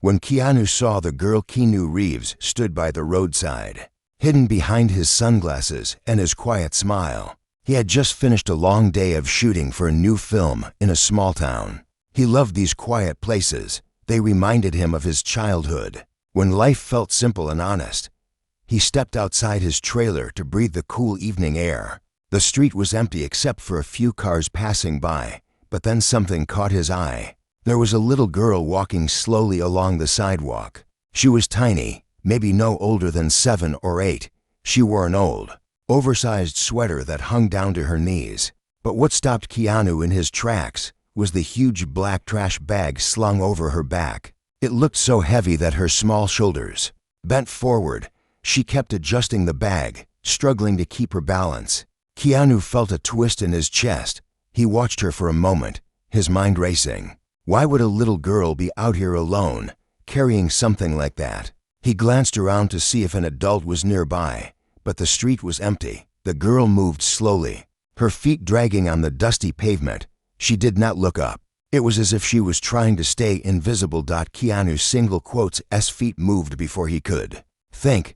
When Keanu saw the girl, KeanuReeves stood by the roadside, hidden behind his sunglasses and his quiet smile. He had just finished a long day of shooting for a new film in a small town. He loved these quiet places. They reminded him of his childhood, when life felt simple and honest. He stepped outside his trailer to breathe the cool evening air. The street was empty except for a few cars passing by, but then something caught his eye. There was a little girl walking slowly along the sidewalk. She was tiny, maybe no older than 7 or 8. She wore an old, oversized sweater that hung down to her knees. But what stopped Keanu in his tracks was the huge black trash bag slung over her back. It looked so heavy that her small shoulders bent forward. She kept adjusting the bag, struggling to keep her balance. Keanu felt a twist in his chest. He watched her for a moment, his mind racing. Why would a little girl be out here alone, carrying something like that? He glanced around to see if an adult was nearby, but the street was empty. The girl moved slowly, her feet dragging on the dusty pavement. She did not look up. It was as if she was trying to stay invisible. Keanu's single quotes as feet moved before he could think.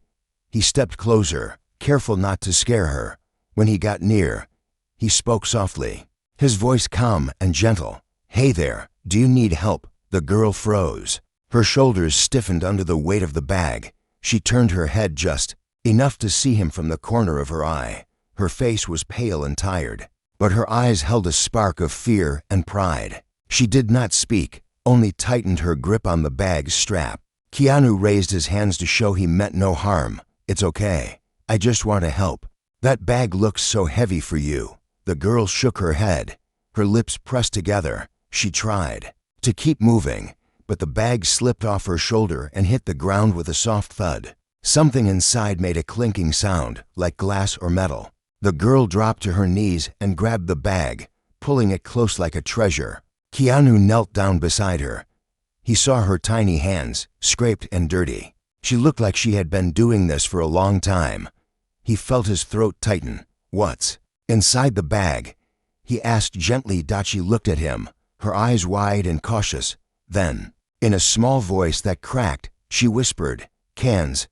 He stepped closer, careful not to scare her. When he got near, he spoke softly, his voice calm and gentle. "Hey there, do you need help?" The girl froze. Her shoulders stiffened under the weight of the bag. She turned her head just enough to see him from the corner of her eye. Her face was pale and tired, but her eyes held a spark of fear and pride. She did not speak, only tightened her grip on the bag's strap. Keanu raised his hands to show he meant no harm. "It's okay. I just want to help. That bag looks so heavy for you." The girl shook her head, her lips pressed together. She tried to keep moving, but the bag slipped off her shoulder and hit the ground with a soft thud. Something inside made a clinking sound, like glass or metal. The girl dropped to her knees and grabbed the bag, pulling it close like a treasure. Keanu knelt down beside her. He saw her tiny hands, scraped and dirty. She looked like she had been doing this for a long time. He felt his throat tighten. "What's inside the bag?" he asked gently. She looked at him, her eyes wide and cautious. Then, in a small voice that cracked, she whispered, "Cans,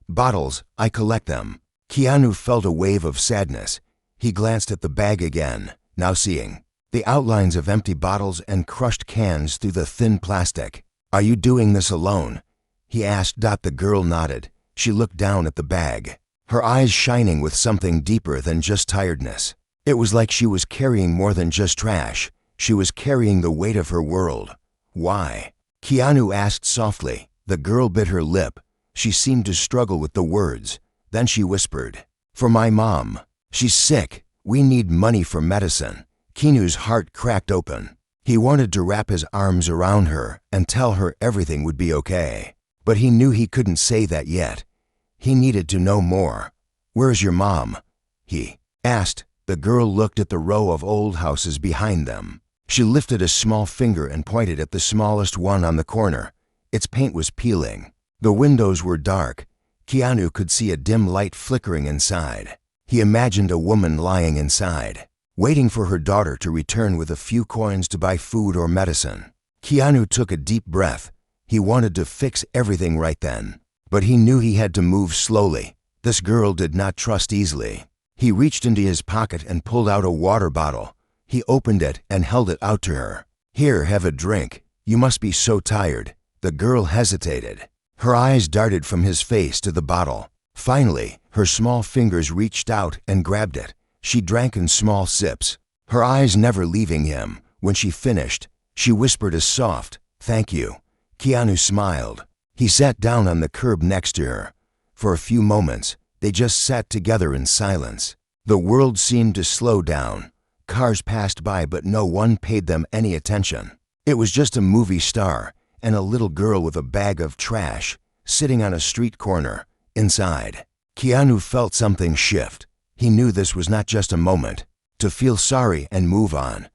bottles, I collect them." Keanu felt a wave of sadness. He glanced at the bag again, now seeing the outlines of empty bottles and crushed cans through the thin plastic. "Are you doing this alone?" he asked. The girl nodded. She looked down at the bag, her eyes shining with something deeper than just tiredness. It was like she was carrying more than just trash. She was carrying the weight of her world. "Why?" Keanu asked softly. The girl bit her lip. She seemed to struggle with the words. Then she whispered, "For my mom. She's sick. We need money for medicine." Keanu's heart cracked open. He wanted to wrap his arms around her and tell her everything would be okay. But he knew he couldn't say that yet. He needed to know more. "Where's your mom?" he asked. The girl looked at the row of old houses behind them. She lifted a small finger and pointed at the smallest one on the corner. Its paint was peeling. The windows were dark. Keanu could see a dim light flickering inside. He imagined a woman lying inside, waiting for her daughter to return with a few coins to buy food or medicine. Keanu took a deep breath. He wanted to fix everything right then, but he knew he had to move slowly. This girl did not trust easily. He reached into his pocket and pulled out a water bottle. He opened it and held it out to her. "Here, have a drink. You must be so tired." The girl hesitated. Her eyes darted from his face to the bottle. Finally, her small fingers reached out and grabbed it. She drank in small sips, her eyes never leaving him. When she finished, she whispered a soft, "Thank you." Keanu smiled. He sat down on the curb next to her. For a few moments, they just sat together in silence. The world seemed to slow down. Cars passed by, but no one paid them any attention. It was just a movie star and a little girl with a bag of trash sitting on a street corner. Inside, Keanu felt something shift. He knew this was not just a moment to feel sorry and move on.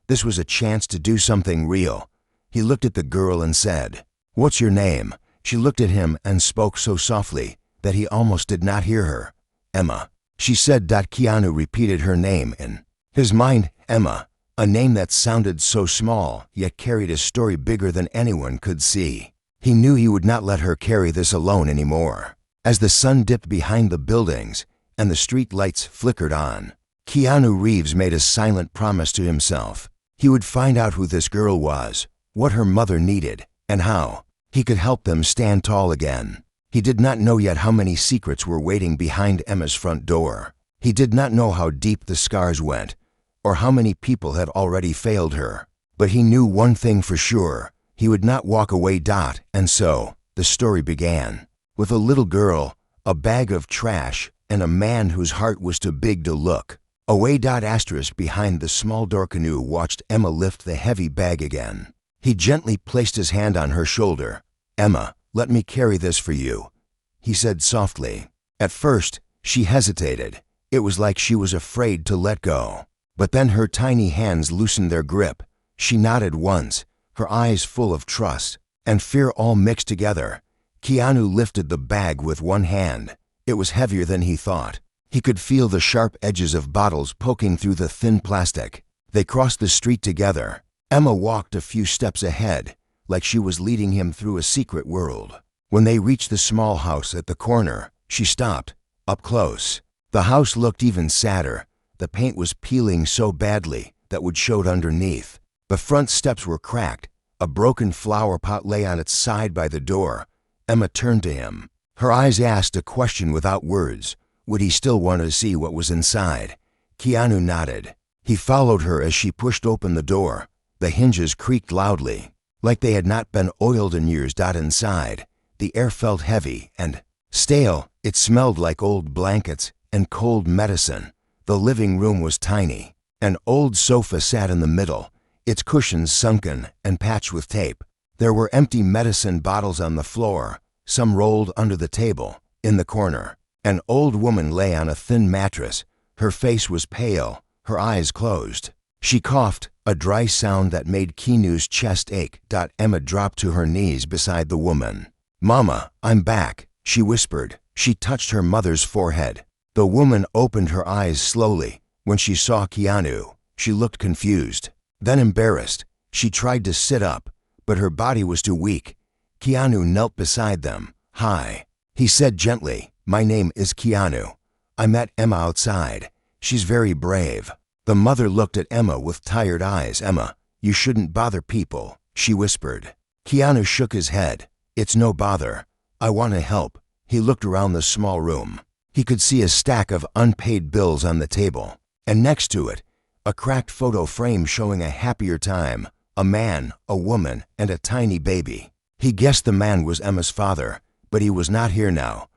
This was a chance to do something real. He looked at the girl and said, "What's your name?" She looked at him and spoke so softly that he almost did not hear her. "Emma," she said. Keanu repeated her name in his mind. Emma, a name that sounded so small yet carried a story bigger than anyone could see. He knew he would not let her carry this alone anymore. As the sun dipped behind the buildings and the street lights flickered on, Keanu Reeves made a silent promise to himself. He would find out who this girl was, what her mother needed, and how he could help them stand tall again. He did not know yet how many secrets were waiting behind Emma's front door. He did not know how deep the scars went, or how many people had already failed her. But he knew one thing for sure: he would not walk away. And so, the story began. With a little girl, a bag of trash, and a man whose heart was too big to look away. Behind the small door, Keanu watched Emma lift the heavy bag again. He gently placed his hand on her shoulder. "Emma, let me carry this for you," he said softly. At first, she hesitated. It was like she was afraid to let go. But then her tiny hands loosened their grip. She nodded once, her eyes full of trust and fear all mixed together. Keanu lifted the bag with one hand. It was heavier than he thought. He could feel the sharp edges of bottles poking through the thin plastic. They crossed the street together. Emma walked a few steps ahead, like she was leading him through a secret world. When they reached the small house at the corner, she stopped, up close. The house looked even sadder. The paint was peeling so badly that wood showed underneath. The front steps were cracked. A broken flower pot lay on its side by the door. Emma turned to him. Her eyes asked a question without words. Would he still want to see what was inside? Keanu nodded. He followed her as she pushed open the door. The hinges creaked loudly, like they had not been oiled in years. Inside, the air felt heavy and stale. It smelled like old blankets and cold medicine. The living room was tiny. An old sofa sat in the middle, its cushions sunken and patched with tape. There were empty medicine bottles on the floor, some rolled under the table. In the corner, an old woman lay on a thin mattress. Her face was pale, her eyes closed. She coughed, a dry sound that made Keanu's chest ache. Emma dropped to her knees beside the woman. "Mama, I'm back," she whispered. She touched her mother's forehead. The woman opened her eyes slowly. When she saw Keanu, she looked confused, then embarrassed. She tried to sit up, but her body was too weak. Keanu knelt beside them. "Hi," he said gently. "My name is Keanu. I met Emma outside. She's very brave." The mother looked at Emma with tired eyes. "Emma, you shouldn't bother people," she whispered. Keanu shook his head. "It's no bother. I want to help." He looked around the small room. He could see a stack of unpaid bills on the table, and next to it, a cracked photo frame showing a happier time, a man, a woman, and a tiny baby. He guessed the man was Emma's father, but he was not here now.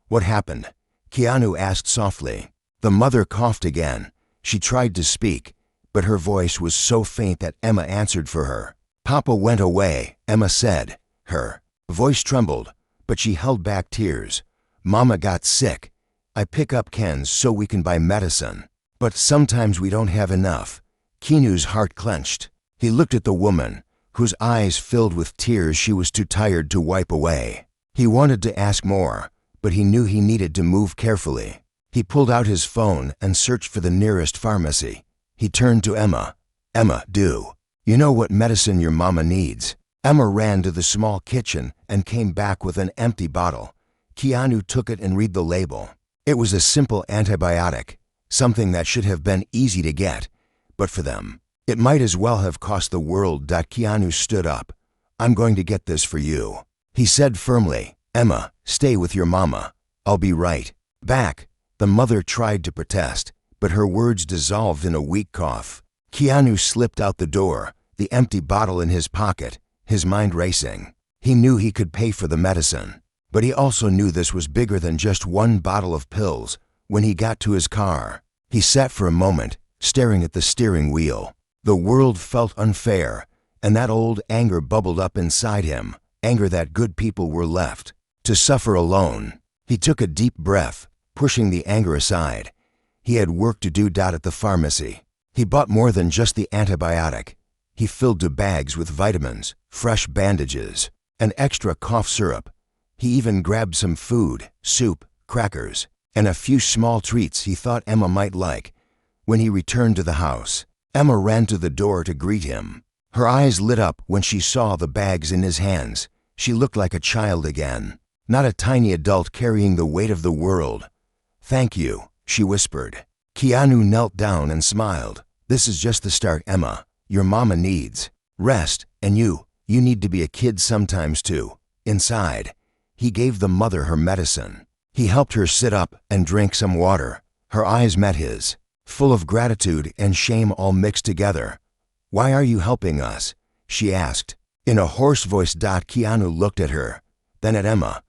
"What happened?" Keanu asked softly. The mother coughed again. She tried to speak, but her voice was so faint that Emma answered for her. "Papa went away," Emma said. Her voice trembled, but she held back tears. "Mama got sick. I pick up cans so we can buy medicine. But sometimes we don't have enough." Keanu's heart clenched. He looked at the woman, whose eyes filled with tears she was too tired to wipe away. He wanted to ask more, but he knew he needed to move carefully. He pulled out his phone and searched for the nearest pharmacy. He turned to Emma. "Emma, do you know what medicine your mama needs?" Emma ran to the small kitchen and came back with an empty bottle. Keanu took it and read the label. It was a simple antibiotic, something that should have been easy to get, but for them, it might as well have cost the world. Keanu stood up. "I'm going to get this for you," he said firmly. "Emma, stay with your mama. I'll be right back." The mother tried to protest, but her words dissolved in a weak cough. Keanu slipped out the door, the empty bottle in his pocket, his mind racing. He knew he could pay for the medicine, but he also knew this was bigger than just one bottle of pills. When he got to his car, he sat for a moment, staring at the steering wheel. The world felt unfair, and that old anger bubbled up inside him, anger that good people were left to suffer alone. He took a deep breath, pushing the anger aside. He had work to do. At the pharmacy, he bought more than just the antibiotic. He filled 2 bags with vitamins, fresh bandages, and extra cough syrup. He even grabbed some food, soup, crackers, and a few small treats he thought Emma might like. When he returned to the house, Emma ran to the door to greet him. Her eyes lit up when she saw the bags in his hands. She looked like a child again, not a tiny adult carrying the weight of the world. "Thank you," she whispered. Keanu knelt down and smiled. "This is just the start, Emma. Your mama needs rest, and you need to be a kid sometimes too." Inside, he gave the mother her medicine. He helped her sit up and drink some water. Her eyes met his, full of gratitude and shame all mixed together. "Why are you helping us?" she asked. In a hoarse voice, Keanu looked at her, then at Emma.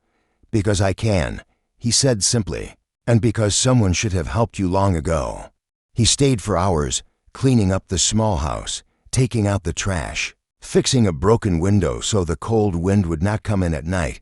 "Because I can," he said simply, "and because someone should have helped you long ago." He stayed for hours, cleaning up the small house, taking out the trash, fixing a broken window so the cold wind would not come in at night.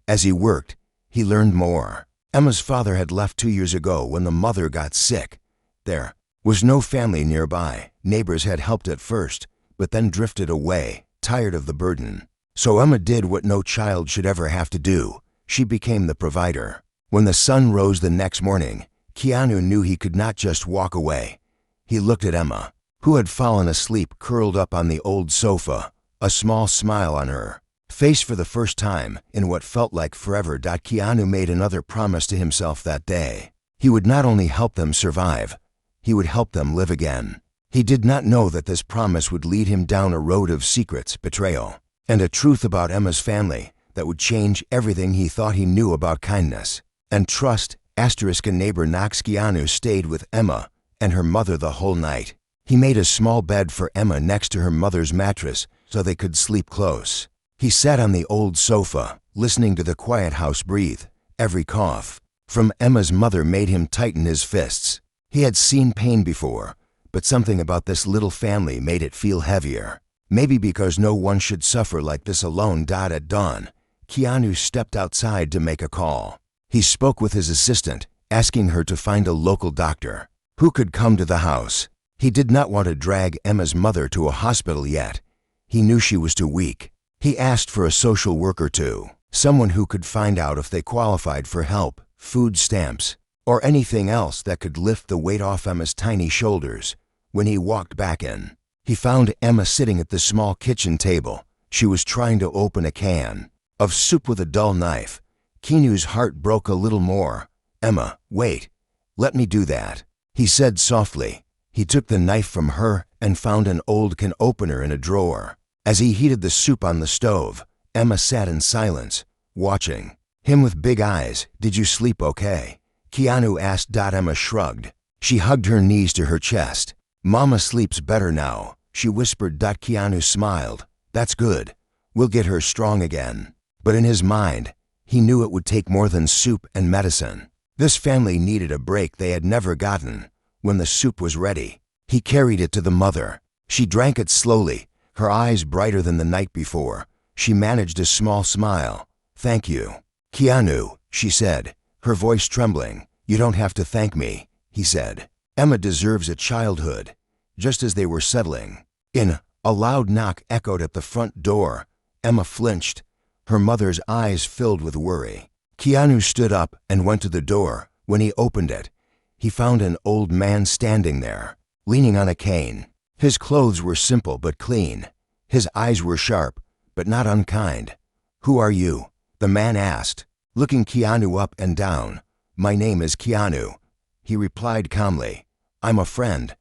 As he worked, he learned more. Emma's father had left 2 years ago when the mother got sick. There was no family nearby. Neighbors had helped at first, but then drifted away, tired of the burden. So Emma did what no child should ever have to do. She became the provider. When the sun rose the next morning, Keanu knew he could not just walk away. He looked at Emma, who had fallen asleep curled up on the old sofa, a small smile on her face for the first time in what felt like forever. Keanu made another promise to himself that day. He would not only help them survive, he would help them live again. He did not know that this promise would lead him down a road of secrets, betrayal, and a truth about Emma's family that would change everything he thought he knew about kindness and trust. A neighbor knocks. Keanu stayed with Emma and her mother the whole night. He made a small bed for Emma next to her mother's mattress so they could sleep close. He sat on the old sofa, listening to the quiet house breathe. Every cough from Emma's mother made him tighten his fists. He had seen pain before, but something about this little family made it feel heavier. Maybe because no one should suffer like this alone. At dawn, Keanu stepped outside to make a call. He spoke with his assistant, asking her to find a local doctor who could come to the house. He did not want to drag Emma's mother to a hospital yet. He knew she was too weak. He asked for a social worker too, someone who could find out if they qualified for help, food stamps, or anything else that could lift the weight off Emma's tiny shoulders. When he walked back in, he found Emma sitting at the small kitchen table. She was trying to open a can of soup with a dull knife. Keanu's heart broke a little more. "Emma, wait. Let me do that," he said softly. He took the knife from her and found an old can opener in a drawer. As he heated the soup on the stove, Emma sat in silence, watching him with big eyes. "Did you sleep okay?" Keanu asked. Emma shrugged. She hugged her knees to her chest. "Mama sleeps better now," she whispered. Keanu smiled. "That's good. We'll get her strong again." But in his mind, he knew it would take more than soup and medicine. This family needed a break they had never gotten. When the soup was ready, he carried it to the mother. She drank it slowly, her eyes brighter than the night before. She managed a small smile. "Thank you, Keanu," she said, her voice trembling. "You don't have to thank me," he said. "Emma deserves a childhood." Just as they were settling in, a loud knock echoed at the front door. Emma flinched, her mother's eyes filled with worry. Keanu stood up and went to the door. When he opened it, he found an old man standing there, leaning on a cane. His clothes were simple but clean. His eyes were sharp, but not unkind. "Who are you?" the man asked, looking Keanu up and down. "My name is Keanu," he replied calmly. "I'm a friend.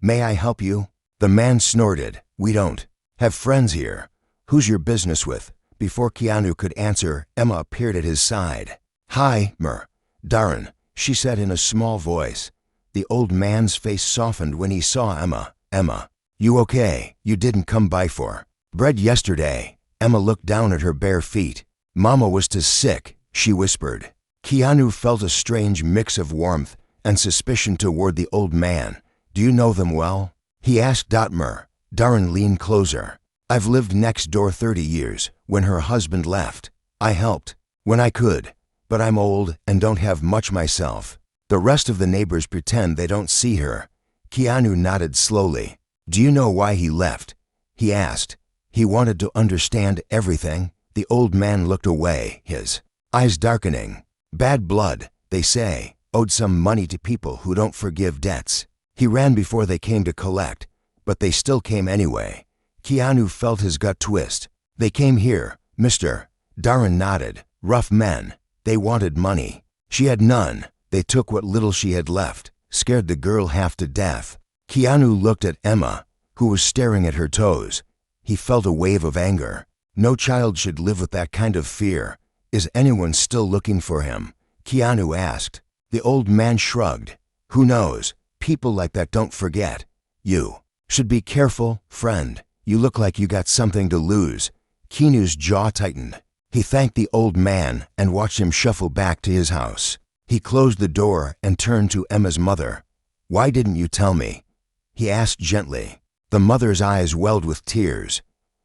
May I help you?" The man snorted. "We don't have friends here. Who's your business with?" Before Keanu could answer, Emma appeared at his side. "Hi, Darren," she said in a small voice. The old man's face softened when he saw Emma. "Emma, you okay? You didn't come by for bread yesterday." Emma looked down at her bare feet. "Mama was too sick," she whispered. Keanu felt a strange mix of warmth and suspicion toward the old man. "Do you know them well?" he asked. Darren leaned closer. "I've lived next door 30 years. When her husband left, I helped when I could, but I'm old and don't have much myself. The rest of the neighbors pretend they don't see her." Keanu nodded slowly. "Do you know why he left?" he asked. He wanted to understand everything. The old man looked away, his eyes darkening. "Bad blood, they say. Owed some money to people who don't forgive debts. He ran before they came to collect, but they still came anyway." Keanu felt his gut twist. "They came here, mister," Darren nodded. Rough men. They wanted money. She had none. They took what little she had left, scared the girl half to death. Keanu looked at Emma, who was staring at her toes. He felt a wave of anger. No child should live with that kind of fear. Is anyone still looking for him? Keanu asked. The old man shrugged. Who knows? People like that don't forget. You should be careful, friend. You look like you got something to lose. Keanu's jaw tightened. He thanked the old man and watched him shuffle back to his house. He closed the door and turned to Emma's mother. Why didn't you tell me? He asked gently. The mother's eyes welled with tears.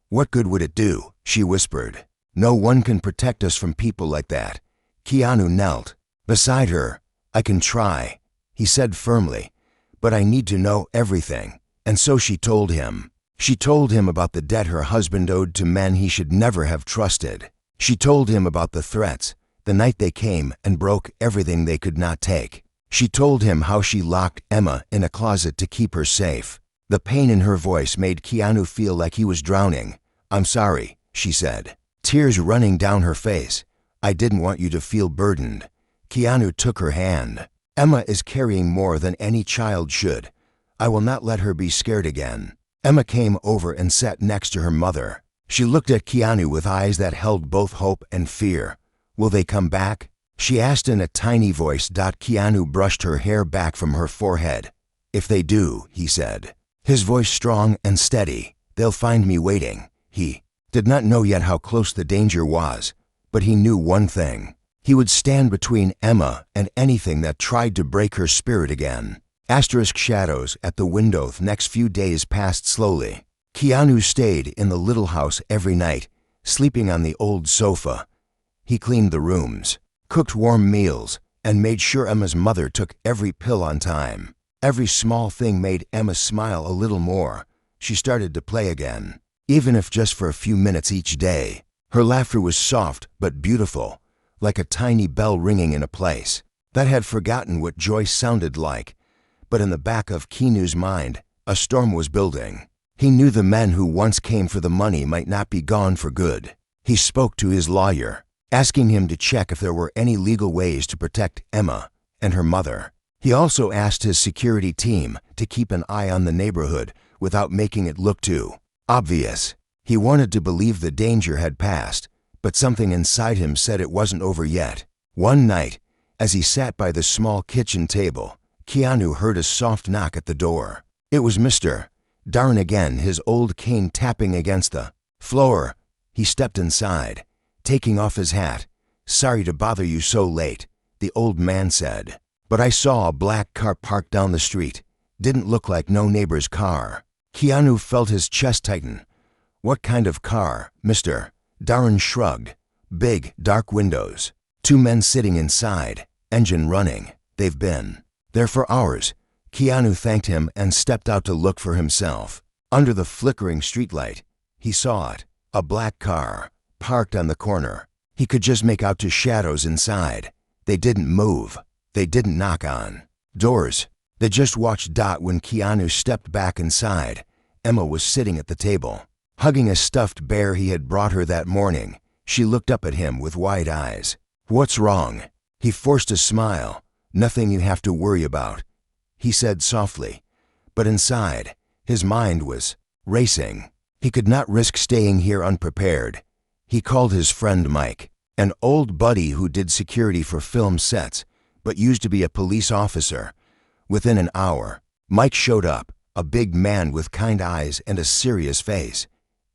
What good would it do? She whispered. No one can protect us from people like that. Keanu knelt beside her. I can try, he said firmly, but I need to know everything. And so she told him. She told him about the debt her husband owed to men he should never have trusted. She told him about the threats, the night they came and broke everything they could not take. She told him how she locked Emma in a closet to keep her safe. The pain in her voice made Keanu feel like he was drowning. I'm sorry, she said, tears running down her face. I didn't want you to feel burdened. Keanu took her hand. Emma is carrying more than any child should. I will not let her be scared again. Emma came over and sat next to her mother. She looked at Keanu with eyes that held both hope and fear. Will they come back? She asked in a tiny voice. Keanu brushed her hair back from her forehead. If they do, he said, his voice strong and steady, they'll find me waiting. He did not know yet how close the danger was, but he knew one thing. He would stand between Emma and anything that tried to break her spirit again. Asterisk shadows at the window. The next few days passed slowly. Keanu stayed in the little house every night, sleeping on the old sofa. He cleaned the rooms, cooked warm meals, and made sure Emma's mother took every pill on time. Every small thing made Emma smile a little more. She started to play again, even if just for a few minutes each day. Her laughter was soft but beautiful, like a tiny bell ringing in a place that had forgotten what joy sounded like. But in the back of Keanu's mind, a storm was building. He knew the men who once came for the money might not be gone for good. He spoke to his lawyer, asking him to check if there were any legal ways to protect Emma and her mother. He also asked his security team to keep an eye on the neighborhood without making it look too obvious. He wanted to believe the danger had passed, but something inside him said it wasn't over yet. One night, as he sat by the small kitchen table, Keanu heard a soft knock at the door. It was Mr. Darren again, his old cane tapping against the floor. He stepped inside, taking off his hat. Sorry to bother you so late, the old man said, but I saw a black car parked down the street. Didn't look like no neighbor's car. Keanu felt his chest tighten. What kind of car, Mr. Darren shrugged. Big, dark windows. Two men sitting inside, engine running. They've been there for hours. Keanu thanked him and stepped out to look for himself. Under the flickering streetlight, he saw it, a black car, parked on the corner. He could just make out two shadows inside. They didn't move. They didn't knock on doors. They just watched. When Keanu stepped back inside, Emma was sitting at the table, hugging a stuffed bear he had brought her that morning. She looked up at him with wide eyes. What's wrong? He forced a smile. Nothing you have to worry about, he said softly, but inside, his mind was racing. He could not risk staying here unprepared. He called his friend Mike, an old buddy who did security for film sets, but used to be a police officer. Within an hour, Mike showed up, a big man with kind eyes and a serious face.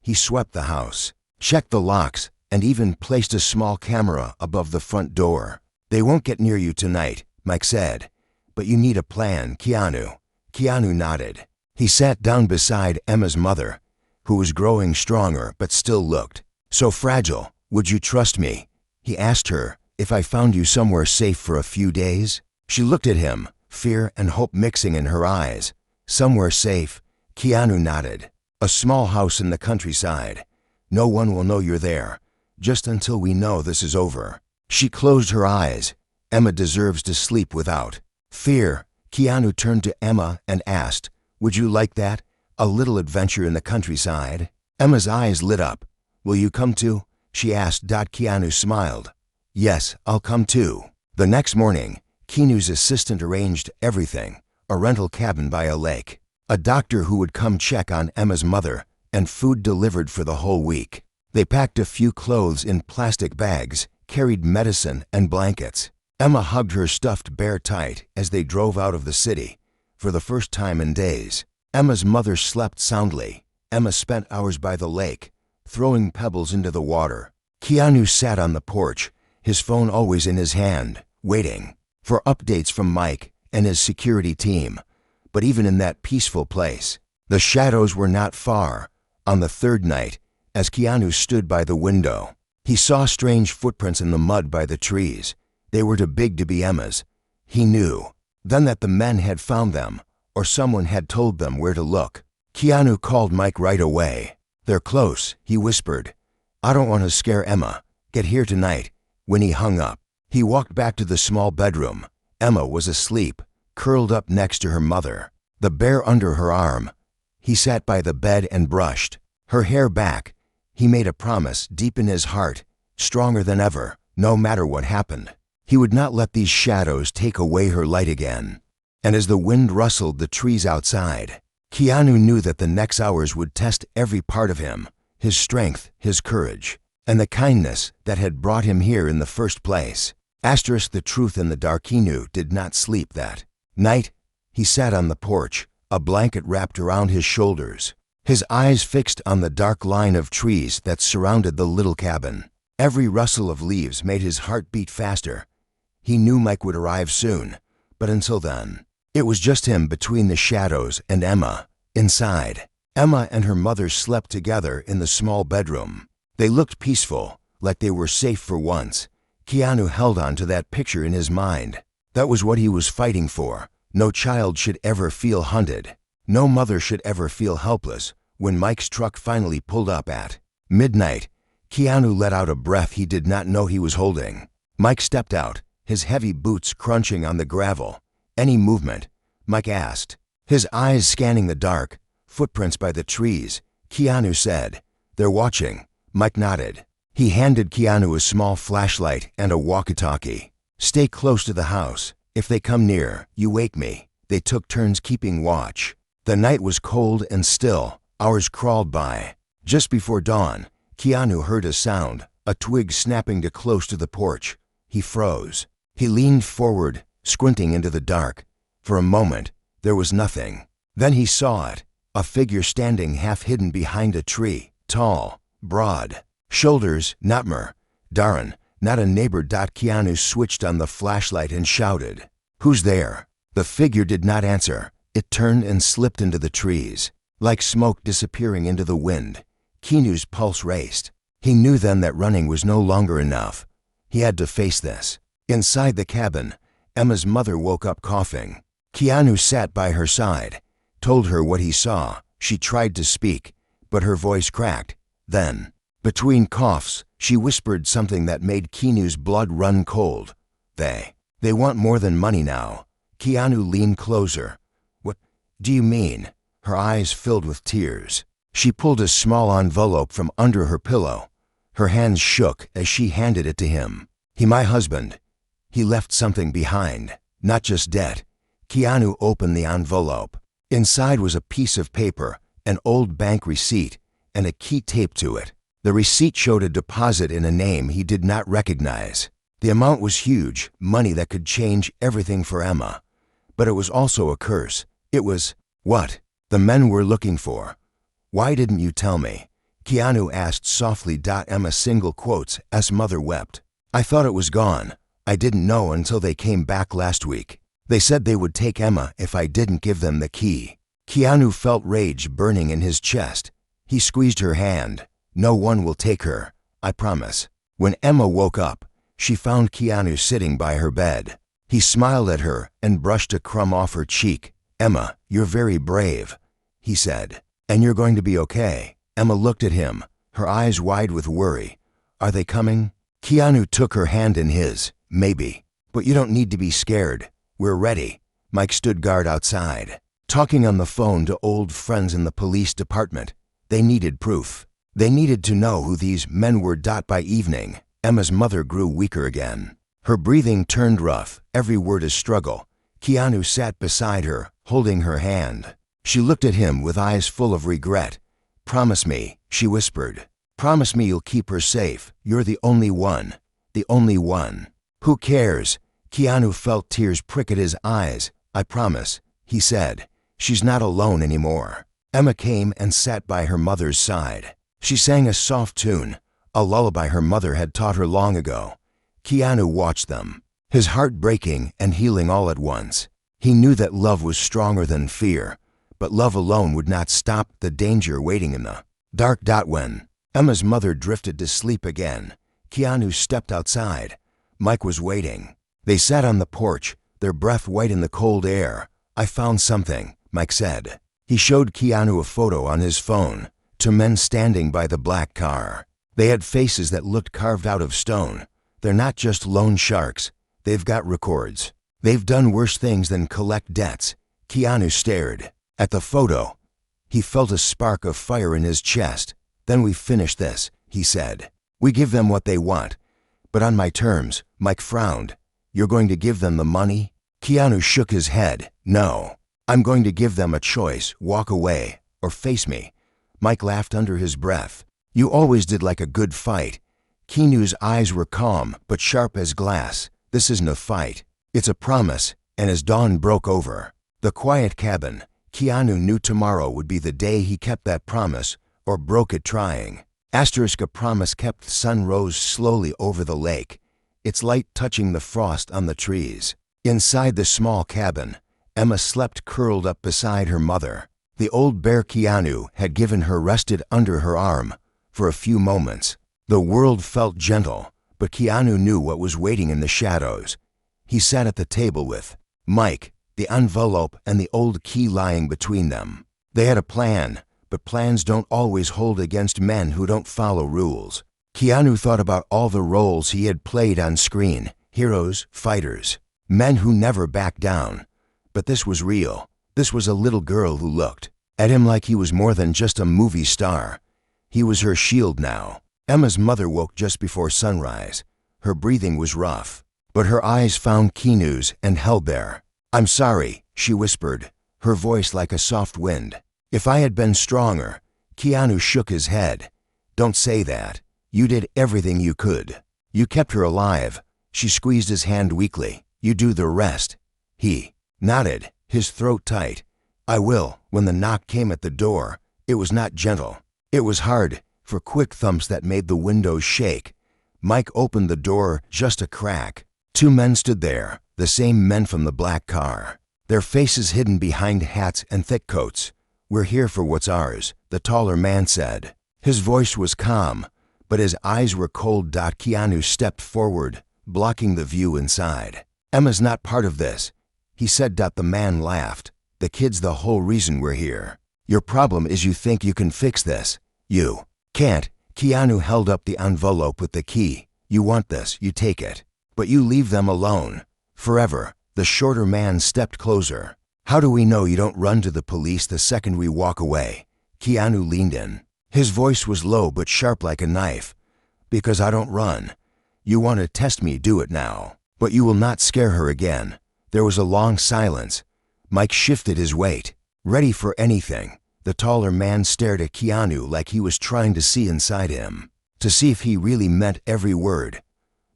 He swept the house, checked the locks, and even placed a small camera above the front door. They won't get near you tonight, Mike said, but you need a plan, Keanu. Keanu nodded. He sat down beside Emma's mother, who was growing stronger but still looked so fragile. Would you trust me? He asked her, if I found you somewhere safe for a few days? She looked at him, fear and hope mixing in her eyes. Somewhere safe? Keanu nodded. A small house in the countryside. No one will know you're there, just until we know this is over. She closed her eyes. Emma deserves to sleep without fear. Keanu turned to Emma and asked, would you like that? A little adventure in the countryside? Emma's eyes lit up. Will you come too? she asked. Keanu smiled. Yes, I'll come too. The next morning, Keanu's assistant arranged everything: a rental cabin by a lake, a doctor who would come check on Emma's mother, and food delivered for the whole week. They packed a few clothes in plastic bags, carried medicine and blankets. Emma hugged her stuffed bear tight as they drove out of the city. For the first time in days, Emma's mother slept soundly. Emma spent hours by the lake, throwing pebbles into the water. Keanu sat on the porch, his phone always in his hand, waiting for updates from Mike and his security team. But even in that peaceful place, the shadows were not far. On the third night, as Keanu stood by the window, he saw strange footprints in the mud by the trees. They were too big to be Emma's. He knew then that the men had found them, or someone had told them where to look. Keanu called Mike right away. They're close, he whispered. I don't want to scare Emma. Get here tonight. When he hung up, he walked back to the small bedroom. Emma was asleep, curled up next to her mother, the bear under her arm. He sat by the bed and brushed her hair back. He made a promise deep in his heart, stronger than ever, no matter what happened. He would not let these shadows take away her light again. And as the wind rustled the trees outside, Keanu knew that the next hours would test every part of him, his strength, his courage, and the kindness that had brought him here in the first place. The truth in the dark. Keanu did not sleep that night. He sat on the porch, a blanket wrapped around his shoulders, his eyes fixed on the dark line of trees that surrounded the little cabin. Every rustle of leaves made his heart beat faster. He knew Mike would arrive soon, but until then, it was just him between the shadows and Emma. Inside, Emma and her mother slept together in the small bedroom. They looked peaceful, like they were safe for once. Keanu held on to that picture in his mind. That was what he was fighting for. No child should ever feel hunted. No mother should ever feel helpless. When Mike's truck finally pulled up at midnight, Keanu let out a breath he did not know he was holding. Mike stepped out, his heavy boots crunching on the gravel. Any movement? Mike asked, his eyes scanning the dark. Footprints by the trees. Keanu said, They're watching. Mike nodded. He handed Keanu a small flashlight and a walkie-talkie. Stay close to the house. If they come near, you wake me. They took turns keeping watch. The night was cold and still. Hours crawled by. Just before dawn, Keanu heard a sound, a twig snapping too close to the porch. He froze. He leaned forward, squinting into the dark. For a moment, there was nothing. Then he saw it, a figure standing half hidden behind a tree, tall, broad, shoulders, Notmer, Darren, not a neighbor. Keanu switched on the flashlight and shouted, Who's there? The figure did not answer. It turned and slipped into the trees, like smoke disappearing into the wind. Keanu's pulse raced. He knew then that running was no longer enough. He had to face this. Inside the cabin, Emma's mother woke up coughing. Keanu sat by her side, told her what he saw. She tried to speak, but her voice cracked. Then, between coughs, she whispered something that made Keanu's blood run cold. They want more than money now. Keanu leaned closer. What do you mean? Her eyes filled with tears. She pulled a small envelope from under her pillow. Her hands shook as she handed it to him. My husband. He left something behind, not just debt. Keanu opened the envelope. Inside was a piece of paper, an old bank receipt, and a key taped to it. The receipt showed a deposit in a name he did not recognize. The amount was huge, money that could change everything for Emma. But it was also a curse. It was what the men were looking for. Why didn't you tell me? Keanu asked softly. Emma single quotes, S mother wept. I thought it was gone. I didn't know until they came back last week. They said they would take Emma if I didn't give them the key. Keanu felt rage burning in his chest. He squeezed her hand. No one will take her, I promise. When Emma woke up, she found Keanu sitting by her bed. He smiled at her and brushed a crumb off her cheek. Emma, you're very brave, he said. And you're going to be okay. Emma looked at him, her eyes wide with worry. Are they coming? Keanu took her hand in his. Maybe. But you don't need to be scared. We're ready. Mike stood guard outside, talking on the phone to old friends in the police department. They needed proof. They needed to know who these men were. By evening, Emma's mother grew weaker again. Her breathing turned rough, every word a struggle. Keanu sat beside her, holding her hand. She looked at him with eyes full of regret. "Promise me," she whispered. "Promise me you'll keep her safe. You're the only one. The only one." "Who cares?" Keanu felt tears prick at his eyes. "I promise," he said. "She's not alone anymore." Emma came and sat by her mother's side. She sang a soft tune, a lullaby her mother had taught her long ago. Keanu watched them, his heart breaking and healing all at once. He knew that love was stronger than fear, but love alone would not stop the danger waiting in the dark. When Emma's mother drifted to sleep again, Keanu stepped outside. Mike was waiting. They sat on the porch, their breath white in the cold air. "I found something," Mike said. He showed Keanu a photo on his phone. Two men standing by the black car. They had faces that looked carved out of stone. They're not just loan sharks. They've got records. They've done worse things than collect debts. Keanu stared at the photo. He felt a spark of fire in his chest. "Then we finish this," he said. "We give them what they want. But on my terms." Mike frowned. "You're going to give them the money?" Keanu shook his head. "No. I'm going to give them a choice. Walk away or face me." Mike laughed under his breath. "You always did like a good fight." Keanu's eyes were calm but sharp as glass. "This isn't a fight. It's a promise." And as dawn broke over the quiet cabin, Keanu knew tomorrow would be the day he kept that promise or broke it trying. A promise kept. Sun rose slowly over the lake, its light touching the frost on the trees. Inside the small cabin, Emma slept curled up beside her mother. The old bear Keanu had given her rested under her arm. For a few moments, the world felt gentle, but Keanu knew what was waiting in the shadows. He sat at the table with Mike, the envelope and the old key lying between them. They had a plan, but plans don't always hold against men who don't follow rules. Keanu thought about all the roles he had played on screen: heroes, fighters, men who never backed down. But this was real. This was a little girl who looked at him like he was more than just a movie star. He was her shield now. Emma's mother woke just before sunrise. Her breathing was rough, but her eyes found Keanu's and held there. "I'm sorry," she whispered, her voice like a soft wind. "If I had been stronger." Keanu shook his head. "Don't say that. You did everything you could. You kept her alive." She squeezed his hand weakly. "You do the rest." He nodded, his throat tight. "I will." When the knock came at the door, it was not gentle. It was hard, for quick thumps that made the windows shake. Mike opened the door just a crack. Two men stood there, the same men from the black car, their faces hidden behind hats and thick coats. "We're here for what's ours," the taller man said. His voice was calm, but his eyes were cold. Keanu stepped forward, blocking the view inside. "Emma's not part of this," he said. The man laughed. "The kid's the whole reason we're here. Your problem is you think you can fix this. You can't." Keanu held up the envelope with the key. "You want this, you take it. But you leave them alone. Forever." The shorter man stepped closer. "How do we know you don't run to the police the second we walk away?" Keanu leaned in. His voice was low but sharp like a knife. "Because I don't run. You want to test me, do it now. But you will not scare her again." There was a long silence. Mike shifted his weight, ready for anything. The taller man stared at Keanu like he was trying to see inside him, to see if he really meant every word.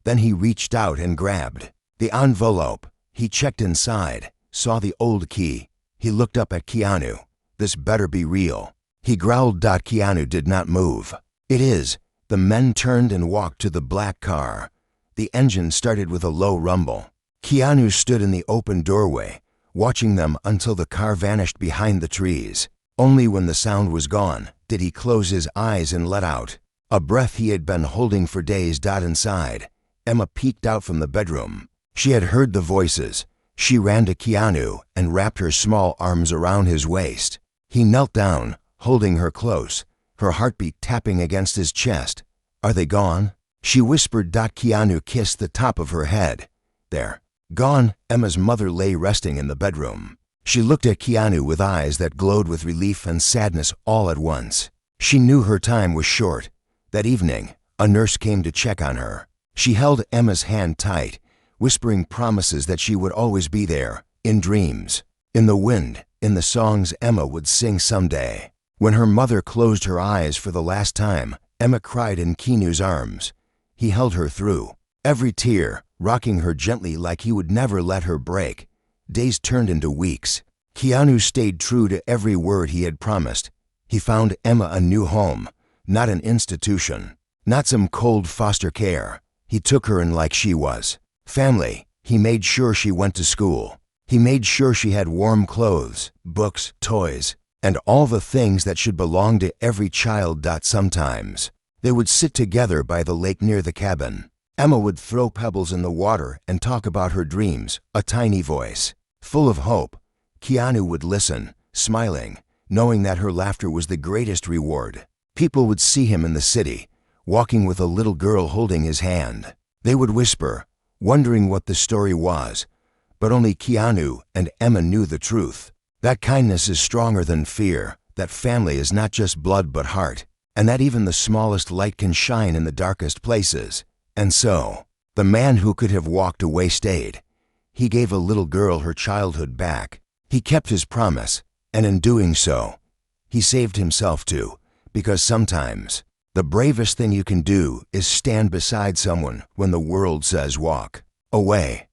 Then he reached out and grabbed the envelope. He checked inside, saw the old key. He looked up at Keanu. "This better be real." He growled. Keanu did not move. "It is." The men turned and walked to the black car. The engine started with a low rumble. Keanu stood in the open doorway, watching them until the car vanished behind the trees. Only when the sound was gone did he close his eyes and let out a breath he had been holding for days. Inside, Emma peeked out from the bedroom. She had heard the voices. She ran to Keanu and wrapped her small arms around his waist. He knelt down, holding her close, her heartbeat tapping against his chest. "Are they gone?" she whispered. Keanu kissed the top of her head. "They're gone." Emma's mother lay resting in the bedroom. She looked at Keanu with eyes that glowed with relief and sadness all at once. She knew her time was short. That evening, a nurse came to check on her. She held Emma's hand tight, whispering promises that she would always be there, in dreams, in the wind, in the songs Emma would sing someday. When her mother closed her eyes for the last time, Emma cried in Keanu's arms. He held her through, every tear, rocking her gently like he would never let her break. Days turned into weeks. Keanu stayed true to every word he had promised. He found Emma a new home, not an institution, not some cold foster care. He took her in like she was. Family. He made sure she went to school. He made sure she had warm clothes, books, toys, and all the things that should belong to every child. Sometimes they would sit together by the lake near the cabin. Emma would throw pebbles in the water and talk about her dreams, a tiny voice, full of hope. Keanu would listen, smiling, knowing that her laughter was the greatest reward. People would see him in the city, walking with a little girl holding his hand. They would whisper, wondering what the story was, but only Keanu and Emma knew the truth. That kindness is stronger than fear, that family is not just blood but heart, and that even the smallest light can shine in the darkest places. And so, the man who could have walked away stayed. He gave a little girl her childhood back. He kept his promise, and in doing so, he saved himself too, because sometimes the bravest thing you can do is stand beside someone when the world says walk away.